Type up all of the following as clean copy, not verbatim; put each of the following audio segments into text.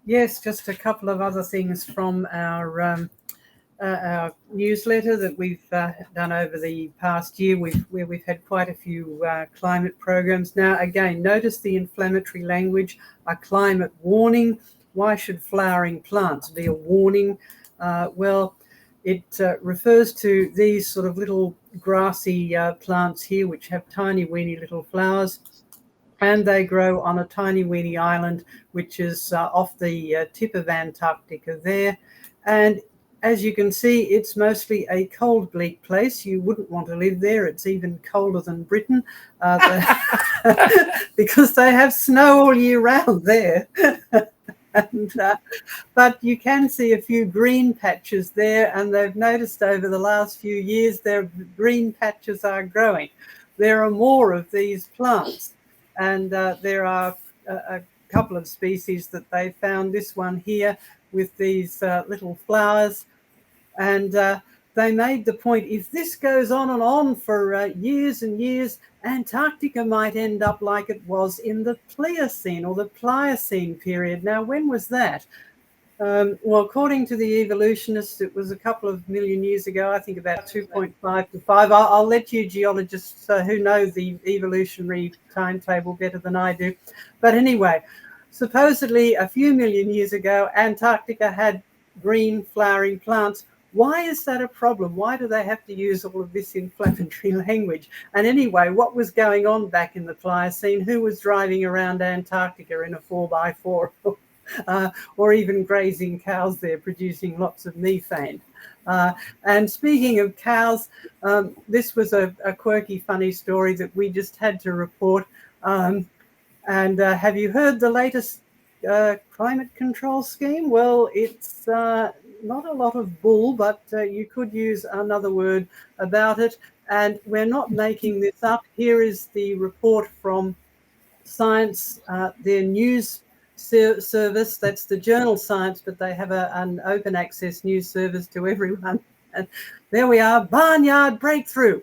Yes, just a couple of other things from our newsletter that we've done over the past year, where we've had quite a few climate programs. Now, again, notice the inflammatory language, a climate warning. Why should flowering plants be a warning? Well, it refers to these sort of little grassy plants here, which have tiny, weeny little flowers. And they grow on a tiny, weeny island, which is off the tip of Antarctica there. And as you can see, it's mostly a cold, bleak place. You wouldn't want to live there. It's even colder than Britain because they have snow all year round there. But you can see a few green patches there, and they've noticed over the last few years their green patches are growing. There are more of these plants, and there are a couple of species that they found. This one here with these little flowers, and they made the point, if this goes on and on for years and years, Antarctica might end up like it was in the Pliocene or the Pliocene period. Now, when was that? Well, according to the evolutionists, it was a couple of million years ago, I think about 2.5 to 5. I'll let you geologists who know the evolutionary timetable better than I do. But anyway, supposedly a few million years ago, Antarctica had green flowering plants. Why is that a problem? Why do they have to use all of this inflammatory language? And anyway, what was going on back in the Pliocene? Who was driving around Antarctica in a 4x4? Or even grazing cows there, producing lots of methane. And speaking of cows, this was a quirky, funny story that we just had to report. And have you heard the latest climate control scheme? Well, it's not a lot of bull, but you could use another word about it. And we're not making this up. Here is the report from Science, their news service. That's the journal Science, but they have an open access news service to everyone. And there we are, barnyard breakthrough.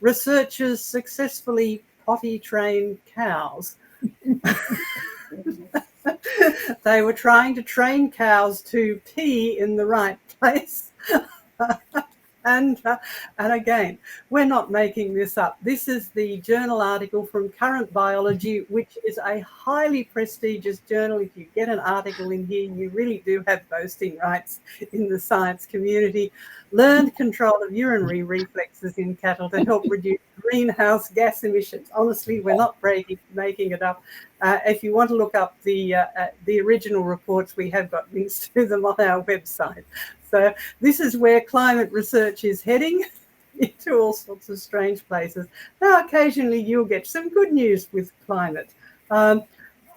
Researchers successfully potty train cows. They were trying to train cows to pee in the right place. And again, we're not making this up. This is the journal article from Current Biology, which is a highly prestigious journal. If you get an article in here, you really do have boasting rights in the science community. Learned control of urinary reflexes in cattle to help reduce greenhouse gas emissions. Honestly, we're not making it up. If you want to look up the original reports, we have got links to them on our website. So this is where climate research is heading, into all sorts of strange places. Now, occasionally you'll get some good news with climate. A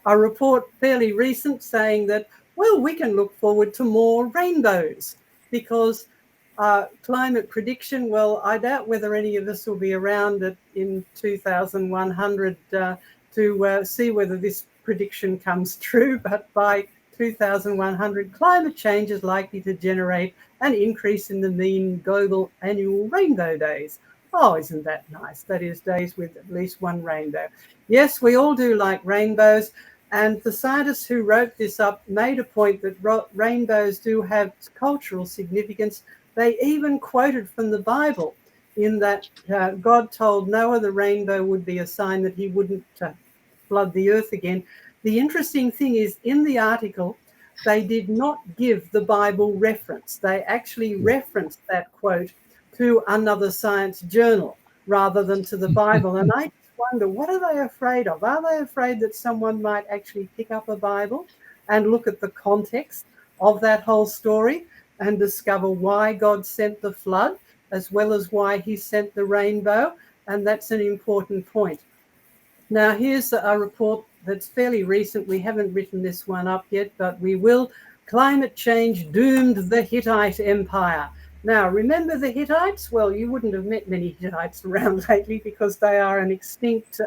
report fairly recent saying that, well, we can look forward to more rainbows because climate prediction, well, I doubt whether any of us will be around in 2100 to see whether this prediction comes true, but by 2100, climate change is likely to generate an increase in the mean global annual rainbow days. Oh, isn't that nice? That is, days with at least one rainbow. Yes, we all do like rainbows. And the scientists who wrote this up made a point that rainbows do have cultural significance. They even quoted from the Bible in that God told Noah the rainbow would be a sign that he wouldn't flood the earth again. The interesting thing is, in the article, they did not give the Bible reference. They actually referenced that quote to another science journal rather than to the Bible. And I just wonder, what are they afraid of? Are they afraid that someone might actually pick up a Bible and look at the context of that whole story and discover why God sent the flood, as well as why he sent the rainbow? And that's an important point. Now, here's a report that's fairly recent. We haven't written this one up yet, but we will. Climate change doomed the Hittite Empire. Now, remember the Hittites? Well, you wouldn't have met many Hittites around lately because they are an extinct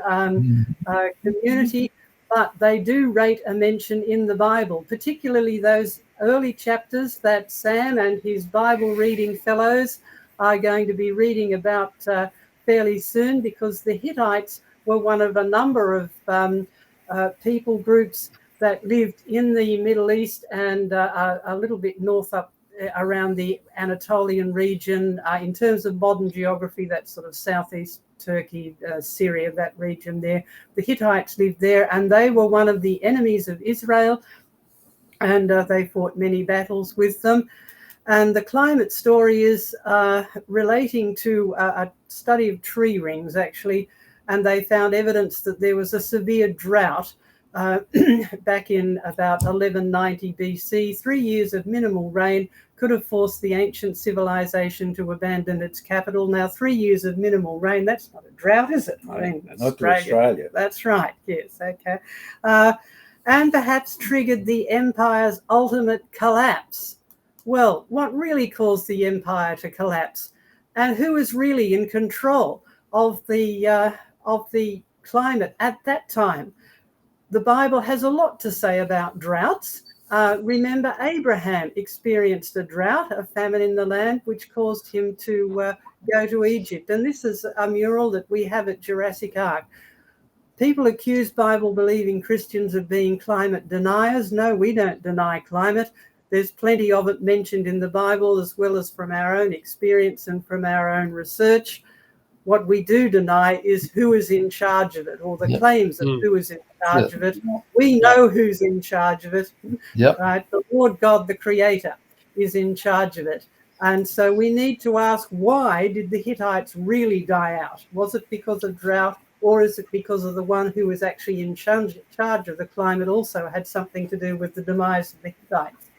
community, but they do rate a mention in the Bible, particularly those early chapters that Sam and his Bible reading fellows are going to be reading about fairly soon, because the Hittites were one of a number of people groups that lived in the Middle East and a little bit north up around the Anatolian region. In terms of modern geography, that's sort of southeast Turkey, Syria, that region there. The Hittites lived there, and they were one of the enemies of Israel, and they fought many battles with them. And the climate story is relating to a study of tree rings, actually, and they found evidence that there was a severe drought back in about 1190 BC. 3 years of minimal rain could have forced the ancient civilization to abandon its capital. Now, 3 years of minimal rain, that's not a drought, is it? I mean, not to Australia. That's right, yes, okay. And perhaps triggered the empire's ultimate collapse. Well, what really caused the empire to collapse? And who is really in control of the climate at that time? The Bible has a lot to say about droughts. Remember, Abraham experienced a drought, a famine in the land, which caused him to go to Egypt. And this is a mural that we have at Jurassic Ark. People accuse Bible-believing Christians of being climate deniers. No, we don't deny climate. There's plenty of it mentioned in the Bible, as well as from our own experience and from our own research. What we do deny is who is in charge of it, or the claims of who is in charge of it. We know who's in charge of it. Right? The Lord God, the Creator, is in charge of it. And so we need to ask, why did the Hittites really die out? Was it because of drought, or is it because of the one who was actually in charge of the climate also had something to do with the demise of the Hittites?